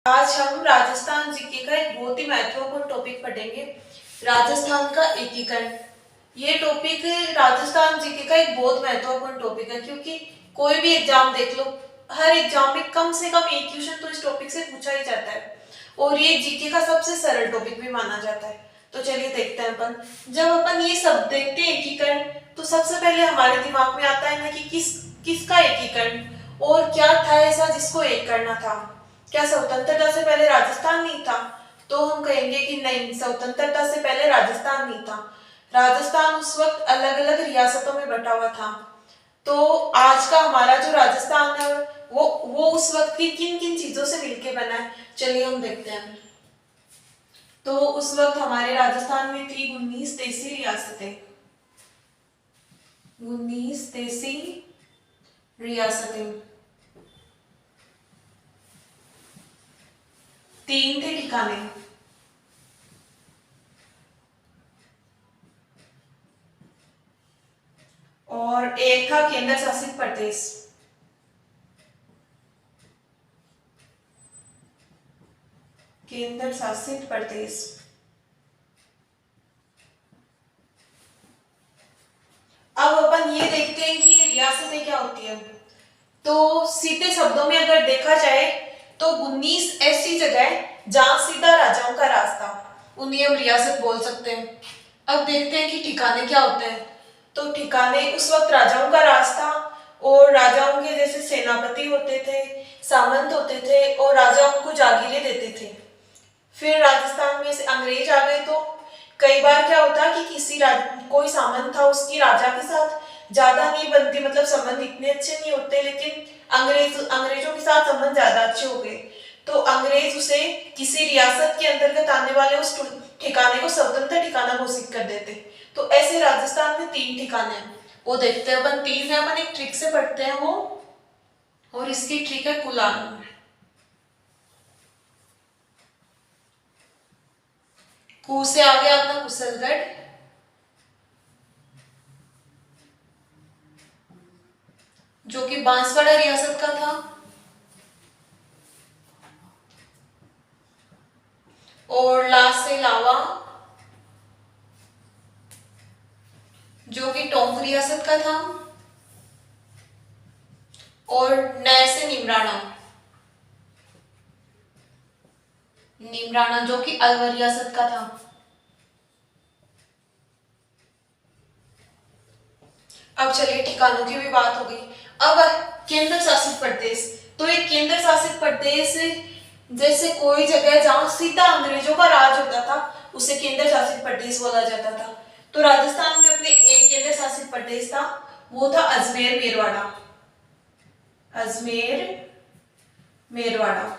आज हम राजस्थान जीके का एक बहुत ही महत्वपूर्ण टॉपिक पढ़ेंगे, राजस्थान का एकीकरण। ये टॉपिक राजस्थान जीके का एक बहुत महत्वपूर्ण टॉपिक है, क्योंकि कोई भी एग्जाम देख लो, हर एग्जाम में कम से कम एक क्वेश्चन तो इस टॉपिक से पूछा ही जाता है और ये जीके का सबसे सरल टॉपिक भी माना जाता है। तो चलिए देखते हैं अपन। जब अपन ये सब देखते हैं एकीकरण, तो सबसे पहले हमारे दिमाग में आता है ना कि किसका एकीकरण और क्या था ऐसा जिसको एक करना था। क्या स्वतंत्रता से पहले राजस्थान नहीं था? तो हम कहेंगे कि नहीं, स्वतंत्रता से पहले राजस्थान नहीं था। राजस्थान उस वक्त अलग अलग रियासतों में बटा हुआ था। तो आज का हमारा जो राजस्थान है वो उस वक्त की किन किन चीजों से मिलके बना है, चलिए हम देखते हैं। तो उस वक्त हमारे राजस्थान में थी 19 तहसील रियासतें। 19 तहसील रियासतें, 3 थे ठिकाने। और एक था केंद्र शासित प्रदेश। केंद्र शासित प्रदेश। अब अपन ये देखते हैं कि रियासतें क्या होती है। तो सीधे शब्दों में अगर देखा जाए तो 19 ऐसी जगह है जहां सीधा राजाओं का रास्ता, उन्हें हम रियासत बोल सकते हैं। अब देखते हैं कि ठिकाने क्या होते हैं। तो ठिकाने उस वक्त राजाओं का रास्ता, और राजाओं के जैसे सेनापति होते थे, सामंत होते थे और राजा उनको जागीरें देते थे। फिर राजस्थान में से अंग्रेज आ गए, तो कई बार क्या होता कि कोई सामंत था, उसकी राजा के साथ ज्यादा नहीं बनती, मतलब संबंध इतने अच्छे नहीं होते, लेकिन अंग्रेजों के साथ संबंध ज्यादा अच्छे हो गए, तो अंग्रेज उसे किसी रियासत के अंतर्गत आने वाले उस ठिकाने को स्वतंत्र ठिकाना घोषित कर देते। तो ऐसे राजस्थान में 3 ठिकाने हैं, वो देखते हैं अपन। 3 है, अपन एक ट्रिक से पढ़ते हैं वो, और इसकी ट्रिक है कुलान। कू से आ गया अपना कुशलगढ़, जो कि बांसवाड़ा रियासत का था, और ला से लावा, जो कि टोंक रियासत का था, और नय से निमराना, जो कि अलवर रियासत का था। अब चलिए ठिकानों की भी बात हो गई। अब केंद्र शासित प्रदेश, तो एक केंद्र शासित प्रदेश जैसे कोई जगह जहां सीधा अंग्रेजों का राज होता था, उसे केंद्र शासित प्रदेश बोला जाता था। तो राजस्थान में अपने एक केंद्र शासित प्रदेश था, वो था अजमेर मेरवाड़ा। अजमेर मेरवाड़ा।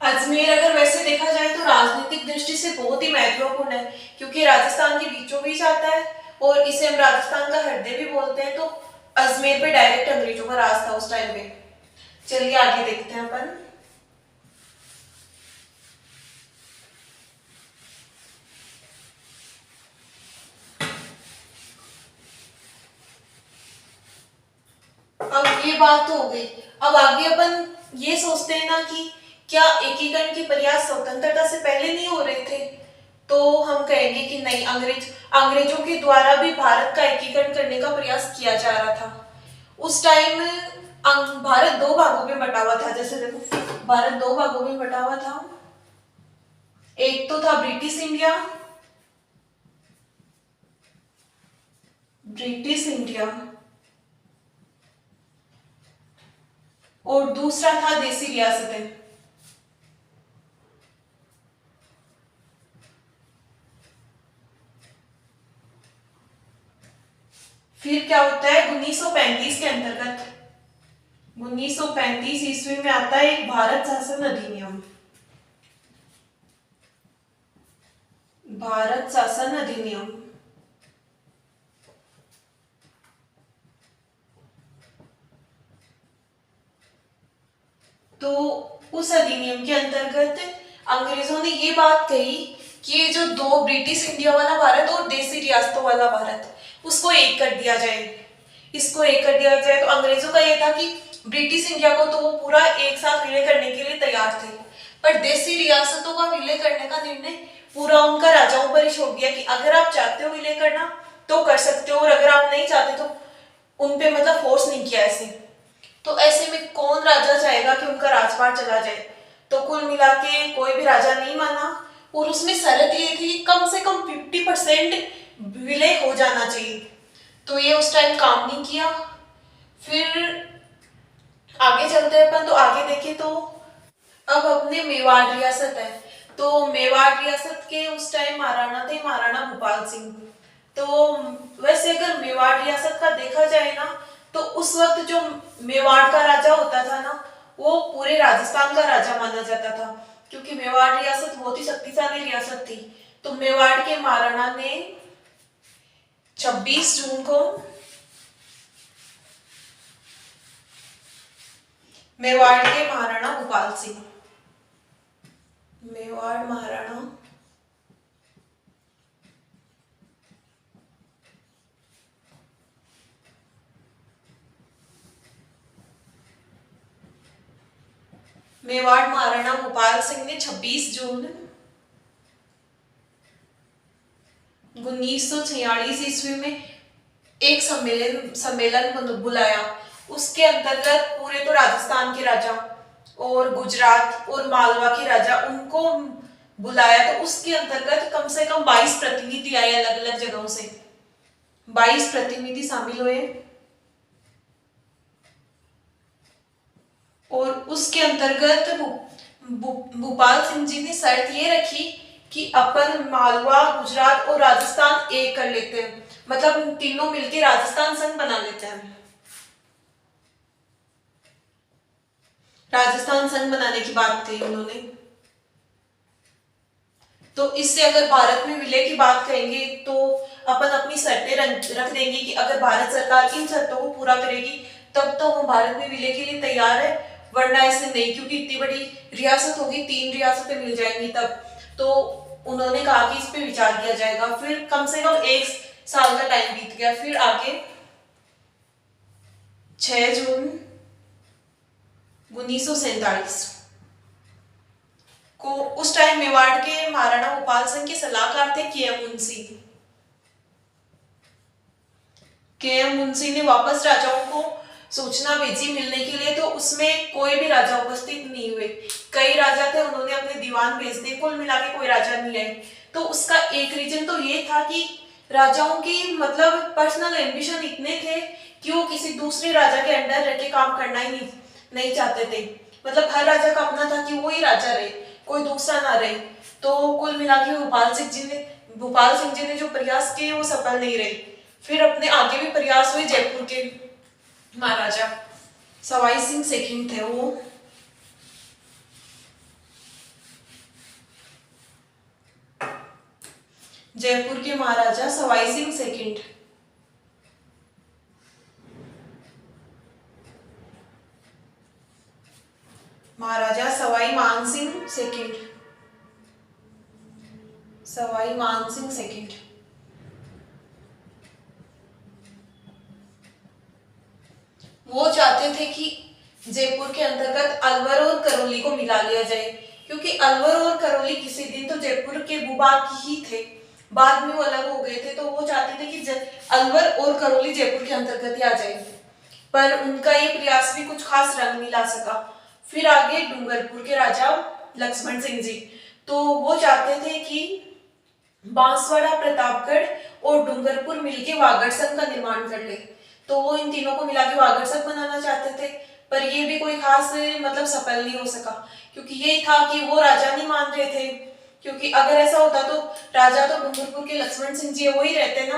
अजमेर अगर वैसे देखा जाए तो राजनीतिक दृष्टि से बहुत ही महत्वपूर्ण है, क्योंकि राजस्थान के बीचों बीच आता है और इसे हम राजस्थान का हृदय भी बोलते हैं। तो अजमेर पे डायरेक्ट अंग्रेजों का राज था उस टाइम पे। चलिए आगे देखते हैं अपन। अब ये बात तो हो गई। अब आगे अपन ये सोचते हैं ना कि क्या एकीकरण के प्रयास स्वतंत्रता से पहले नहीं हो रहे थे? तो हम कहेंगे कि नहीं, अंग्रेजों के द्वारा भी भारत का एकीकरण करने का प्रयास किया जा रहा था। उस टाइम भारत 2 भागों में बटा हुआ था। जैसे देखो, भारत 2 भागों में बटा हुआ था। एक तो था ब्रिटिश इंडिया, और दूसरा था देसी रियासतें। फिर क्या होता है 1935 के अंतर्गत, 1935 ईस्वी में आता है एक भारत शासन अधिनियम। भारत शासन अधिनियम। तो उस अधिनियम के अंतर्गत अंग्रेजों ने ये बात कही कि ये जो 2 ब्रिटिश इंडिया वाला भारत और देसी रियासतों वाला भारत, उसको एक कर दिया जाए। इसको एक कर दिया जाए। तो अंग्रेजों का ये था कि ब्रिटिश इंडिया को तो वो पूरा एक साथ विलय करने के लिए तैयार थे, पर देसी रियासतों का विलय करने का निर्णय पूरा उनका राजाओं पर ही छोड़ दिया कि अगर आप चाहते हो विलय करना तो कर सकते हो, और अगर आप नहीं चाहते तो उनपे मतलब फोर्स नहीं किया ऐसे। तो ऐसे में कौन राजा चाहेगा कि उनका राजपाट चला जाए। तो कुल मिला के कोई भी राजा नहीं माना, और उसमें शर्त ये थी कि कम से कम 50% विलय हो जाना चाहिए। तो ये उस टाइम काम नहीं किया। फिर आगे चलते हैं अपन, तो आगे देखें तो अब अपने मेवाड़ रियासत है। तो मेवाड़ रियासत के उस टाइम महाराणा थे, महाराणा भूपाल सिंह। तो वैसे अगर मेवाड़ रियासत का देखा जाए ना, तो उस वक्त जो मेवाड़ का राजा होता था ना, वो पूरे राजस्थान का राजा माना जाता था, क्योंकि मेवाड़ रियासत बहुत ही शक्तिशाली रियासत थी। तो मेवाड़ के महाराणा ने 26 जून को मेवाड़ के महाराणा भूपाल सिंह, मेवाड़ महाराणा मेवाड़ महाराणा भूपाल सिंह ने 26 जून 1946 ईस्वी में एक सम्मेलन बुलाया। उसके अंतर्गत पूरे तो राजस्थान के राजा और गुजरात और मालवा के राजा उनको बुलाया। तो उसके अंतर्गत कम से कम 22 प्रतिनिधि आए अलग अलग जगहों से, 22 प्रतिनिधि शामिल हुए। और उसके अंतर्गत भूपाल सिंह जी ने शर्त ये रखी कि अपन मालवा, गुजरात और राजस्थान एक कर लेते हैं, मतलब तीनों मिलकर राजस्थान संघ बना लेते हैं। राजस्थान संघ बनाने की बात कही उन्होंने। तो इससे अगर भारत में विलय की बात करेंगे तो अपन अपनी शर्तें रख देंगे कि अगर भारत सरकार इन शर्तों को पूरा करेगी तब तो वो भारत में विलय के लिए तैयार है, वरना ऐसे नहीं, क्योंकि इतनी बड़ी रियासत होगी, 3 रियासतें मिल जाएंगी तब। तो उन्होंने कहा कि इस पे विचार किया जाएगा। फिर कम से कम 1 साल का टाइम बीत गया। फिर आगे 6 जून 1947 को उस टाइम मेवाड़ के महाराणा भूपाल सिंह के सलाहकार थे के.एम. मुंशी। के.एम. मुंशी ने वापस राजाओं को सूचना भेजी मिलने के लिए, तो उसमें कोई भी राजा उपस्थित नहीं हुए। कई राजा थे, उन्होंने अपने दीवान भेज दिए, कुल मिला के कोई राजा नहीं आए। तो उसका एक रीजन तो ये था कि राजाओं की मतलब पर्सनल एम्बिशन इतने थे कि वो किसी दूसरे राजा के अंडर रह के काम करना ही नहीं चाहते थे। मतलब हर राजा का अपना था कि वो ही राजा रहे, कोई दूसरा ना रहे। तो कुल मिला के भूपाल सिंह जी ने जो प्रयास किए वो सफल नहीं रहे। फिर अपने आगे भी प्रयास हुए। जयपुर के महाराजा सवाई सिंह सेकंड थे वो। जयपुर के महाराजा सवाई सिंह सेकंड, महाराजा सवाई मान सिंह सेकंड, सवाई मान सिंह सेकंड। वो चाहते थे कि जयपुर के अंतर्गत अलवर और करौली को मिला लिया जाए, क्योंकि अलवर और करौली किसी दिन तो जयपुर के भूभाग ही थे, बाद में वो अलग हो गए थे। तो वो चाहते थे कि अलवर और करौली जयपुर के अंतर्गत ही आ जाए, पर उनका ये प्रयास भी कुछ खास रंग नहीं ला सका। फिर आगे डूंगरपुर के राजा लक्ष्मण सिंह जी, तो वो चाहते थे कि बांसवाड़ा, प्रतापगढ़ और डूंगरपुर मिलके वागड़ संघ का निर्माण कर ले। तो वो इन तीनों को मिला के वागड़ संघ बनाना चाहते थे, पर ये भी कोई खास मतलब सफल नहीं हो सका, क्योंकि ये था कि वो राजा नहीं मान रहे थे। क्योंकि अगर ऐसा होता तो राजा तो डूंगरपुर के लक्ष्मण सिंह जी वो ही रहते ना,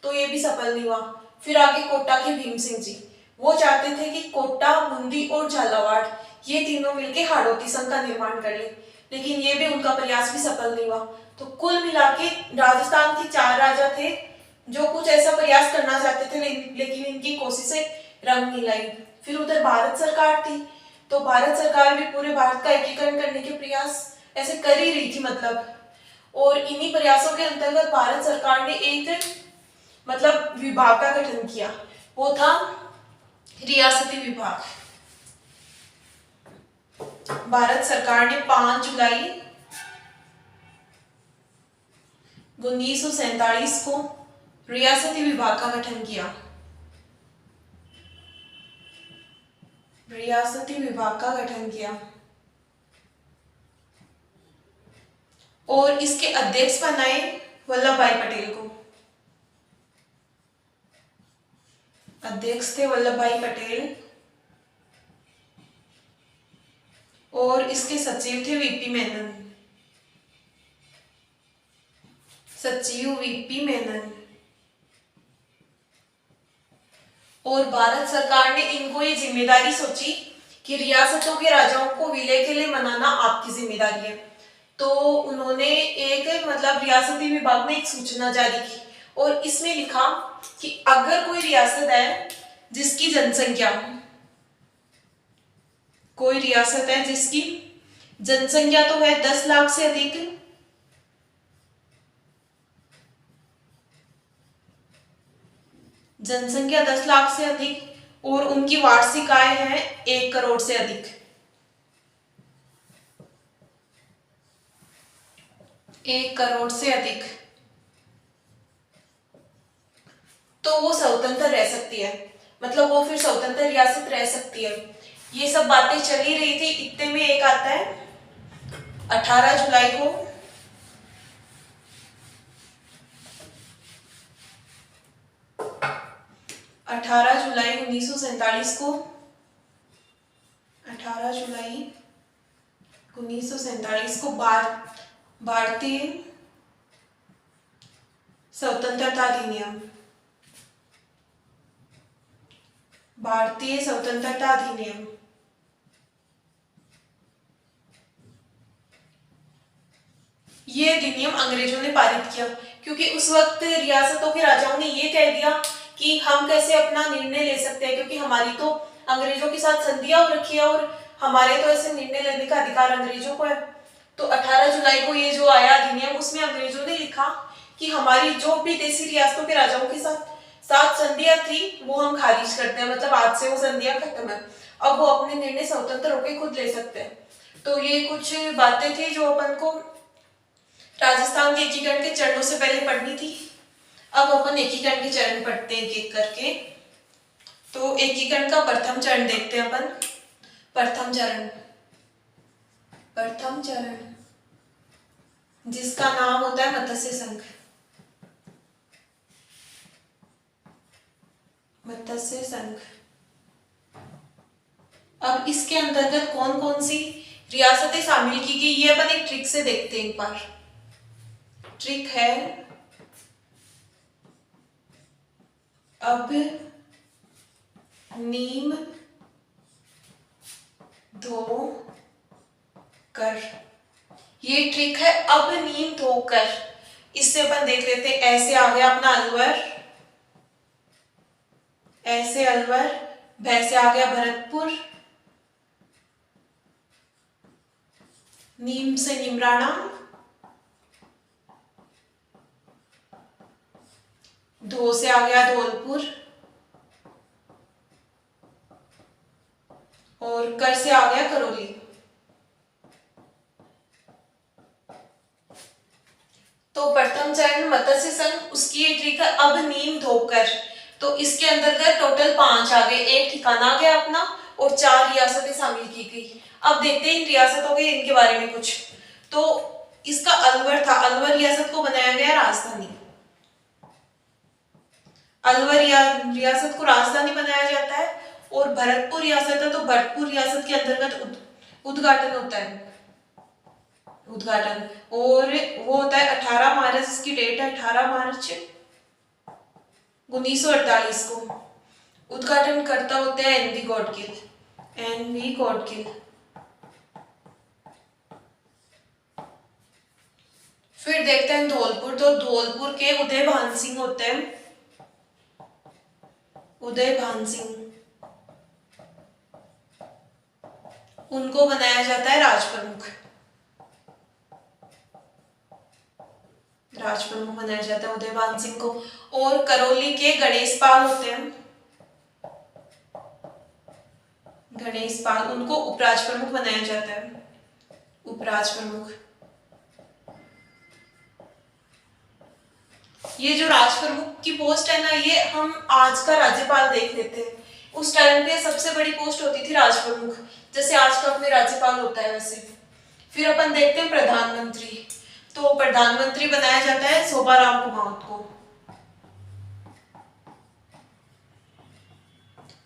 तो ये भी सफल नहीं हुआ। फिर आगे कोटा के भीम सिंह जी, वो चाहते थे कि कोटा, बूंदी और झालावाड़ ये तीनों मिलके हाड़ौती संघ का निर्माण कर ले, लेकिन ये भी उनका प्रयास भी सफल नहीं हुआ। तो कुल मिला के राजस्थान के 4 राजा थे जो कुछ ऐसा प्रयास करना चाहते थे, लेकिन इनकी कोशिशें रंग नहीं लाई। फिर उधर भारत सरकार थी, तो भारत सरकार भी पूरे भारत का एकीकरण करने के प्रयास ऐसे कर ही रही थी मतलब। और इन्हीं प्रयासों के अंतर्गत भारत सरकार ने एक मतलब विभाग का गठन किया। वो था रियासती विभाग। भारत सरकार ने 5 जुलाई 1947 को रियासती विभाग का गठन किया। रियासती विभाग का गठन किया और इसके अध्यक्ष बनाए वल्लभ भाई पटेल को। अध्यक्ष थे वल्लभ भाई पटेल और इसके सचिव थे वीपी मेनन। सचिव वीपी मेनन। और भारत सरकार ने इनको ये जिम्मेदारी सोची कि रियासतों के राजाओं को विलय के लिए मनाना आपकी जिम्मेदारी है। तो उन्होंने एक रियासती विभाग ने एक सूचना जारी की और इसमें लिखा कि अगर कोई रियासत है जिसकी जनसंख्या, कोई रियासत है जिसकी जनसंख्या तो है 10 लाख से अधिक, जनसंख्या 10 लाख से अधिक और उनकी वार्षिक आय है 1 करोड़ से अधिक, 1 करोड़ से अधिक, तो वो स्वतंत्र रह सकती है। वो फिर स्वतंत्र रियासत रह सकती है। ये सब बातें चली रही थी। इतने में एक आता है 18 जुलाई को 18 जुलाई 1947 को 18 जुलाई 1947 को भारतीय स्वतंत्रता अधिनियम, भारतीय स्वतंत्रता अधिनियम। ये अधिनियम अंग्रेजों ने पारित किया क्योंकि उस वक्त रियासतों के राजाओं ने ये कह दिया कि हम कैसे अपना निर्णय ले सकते हैं, क्योंकि हमारी तो अंग्रेजों के साथ संधियां हो रखी है और हमारे तो ऐसे निर्णय लेने का अधिकार अंग्रेजों को है। तो 18 जुलाई को ये जो आया अधिनियम, उसमें अंग्रेजों ने लिखा कि हमारी जो भी देसी रियासतों के राजाओं के साथ संधियां थी वो हम खारिज करते हैं। आज से वो संधियां खत्म है, अब वो अपने निर्णय स्वतंत्र होकर खुद ले सकते हैं। तो ये कुछ बातें थी जो अपन को राजस्थान के एकीकरण के चरणों से पहले पढ़नी थी। अब अपन एकीकरण के चरण पढ़ते हैं एक एक करके। तो एकीकरण का प्रथम चरण देखते हैं अपन। प्रथम चरण जिसका नाम होता है मत्स्य संघ। मत्स्य संघ। अब इसके अंतर्गत कौन कौन सी रियासतें शामिल की गई, ये अपन एक ट्रिक से देखते हैं। एक बार ट्रिक है, अब नीम धोकर। ये ट्रिक है अब नीम धोकर। इससे अपन देख लेते हैं। ऐसे आ गया अपना अलवर, ऐसे अलवर, भैसे आ गया भरतपुर, नीम से निमराना, धो से आ गया धौलपुर और कर से आ गया करौली। तो प्रथम चरण मत्स्य संघ, उसकी ये ट्रिक है अब नीम धोकर। तो इसके अंतर्गत टोटल 5 आ गए, एक ठिकाना आ गया अपना और 4 रियासतें शामिल की गई। अब देखते हैं इन रियासतों के इनके बारे में कुछ। तो इसका अलवर था, अलवर रियासत को बनाया गया राजधानी। अलवर रियासत को राजधानी बनाया जाता है। और भरतपुर रियासत है तो भरतपुर रियासत के अंतर्गत उद्घाटन होता है, उद्घाटन। और वो होता है 18 मार्च, इसकी डेट है 18 मार्च 1948 को। उद्घाटन करता होते हैं एनवी गॉडगिल, एनवी गॉडगिल। फिर देखते हैं धौलपुर। तो धौलपुर के उदय भान सिंह होते हैं, उदय भान सिंह। उनको बनाया जाता है राजप्रमुख, राजप्रमुख बनाया जाता है उदय भान सिंह को। और करौली के गणेश पाल होते हैं, गणेश पाल, उनको उपराज प्रमुख बनाया जाता है, उपराज प्रमुख। ये जो राज प्रमुख की पोस्ट है ना, ये हम आज का राज्यपाल देख लेते हैं। उस टाइम पे सबसे बड़ी पोस्ट होती थी राज प्रमुख, जैसे आज का अपने राज्यपाल होता है वैसे। फिर अपन देखते हैं प्रधानमंत्री। तो प्रधानमंत्री बनाया जाता है शोभाराम कुमावत को,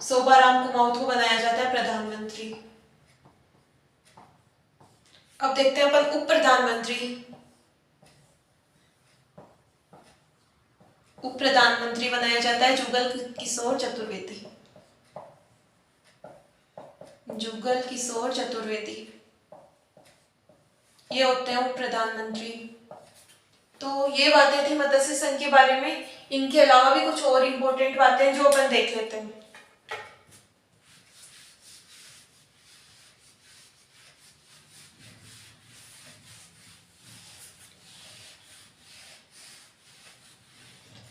शोभाराम कुमावत को बनाया जाता है प्रधानमंत्री। अब देखते हैं अपन उप प्रधानमंत्री। उप प्रधानमंत्री बनाया जाता है जुगल किशोर चतुर्वेदी, जुगल किशोर चतुर्वेदी, ये होते हैं उप प्रधानमंत्री। तो ये बातें थी मत्स्य संघ के बारे में। इनके अलावा भी कुछ और इंपॉर्टेंट बातें जो अपन देख लेते हैं।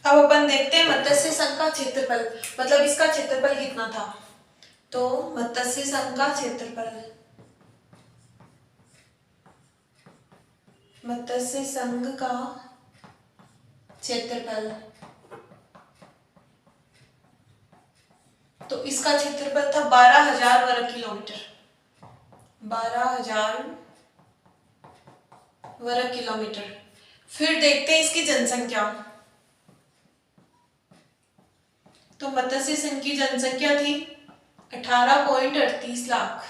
अब अपन देखते हैं मत्स्य संघ का क्षेत्रफल, मतलब इसका क्षेत्रफल कितना था। तो मत्स्य संघ का क्षेत्रफल, मत्स्य संघ का क्षेत्रफल, तो इसका क्षेत्रफल था 12,000 वर्ग किलोमीटर, 12,000 वर्ग किलोमीटर। फिर देखते हैं इसकी जनसंख्या। तो मत्स्य संघ की जनसंख्या थी 18.38 लाख।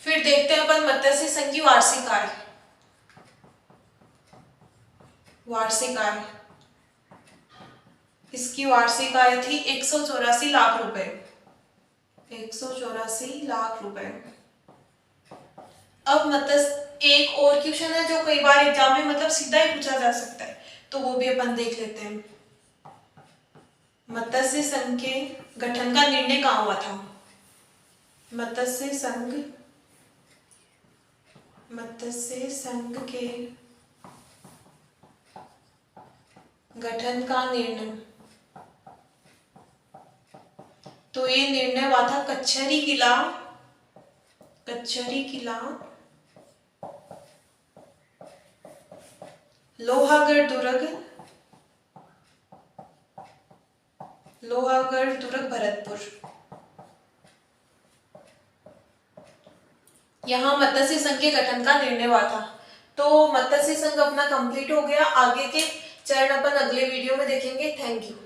फिर देखते हैं अपन मत्स्य संघ की वार्षिक आय, वार्षिक आय, इसकी वार्षिक आय थी 184 लाख रुपए, 184 लाख रुपए। अब मत्स्य एक और क्वेश्चन है जो कई बार एग्जाम में मतलब सीधा ही पूछा जा सकता है, तो वो भी अपन देख लेते हैं। मत्स्य संघ के गठन का निर्णय कहाँ हुआ था। मत्स्य संघ के गठन का निर्णय, तो ये निर्णय हुआ था कचहरी किला, कचहरी किला, लोहागढ़ दुर्ग, लोहागढ़ दुर्ग भरतपुर। यहाँ मत्स्य संघ के गठन का निर्णय हुआ था। तो मत्स्य संघ अपना कंप्लीट हो गया। आगे के चरण अपन अगले वीडियो में देखेंगे। Thank you.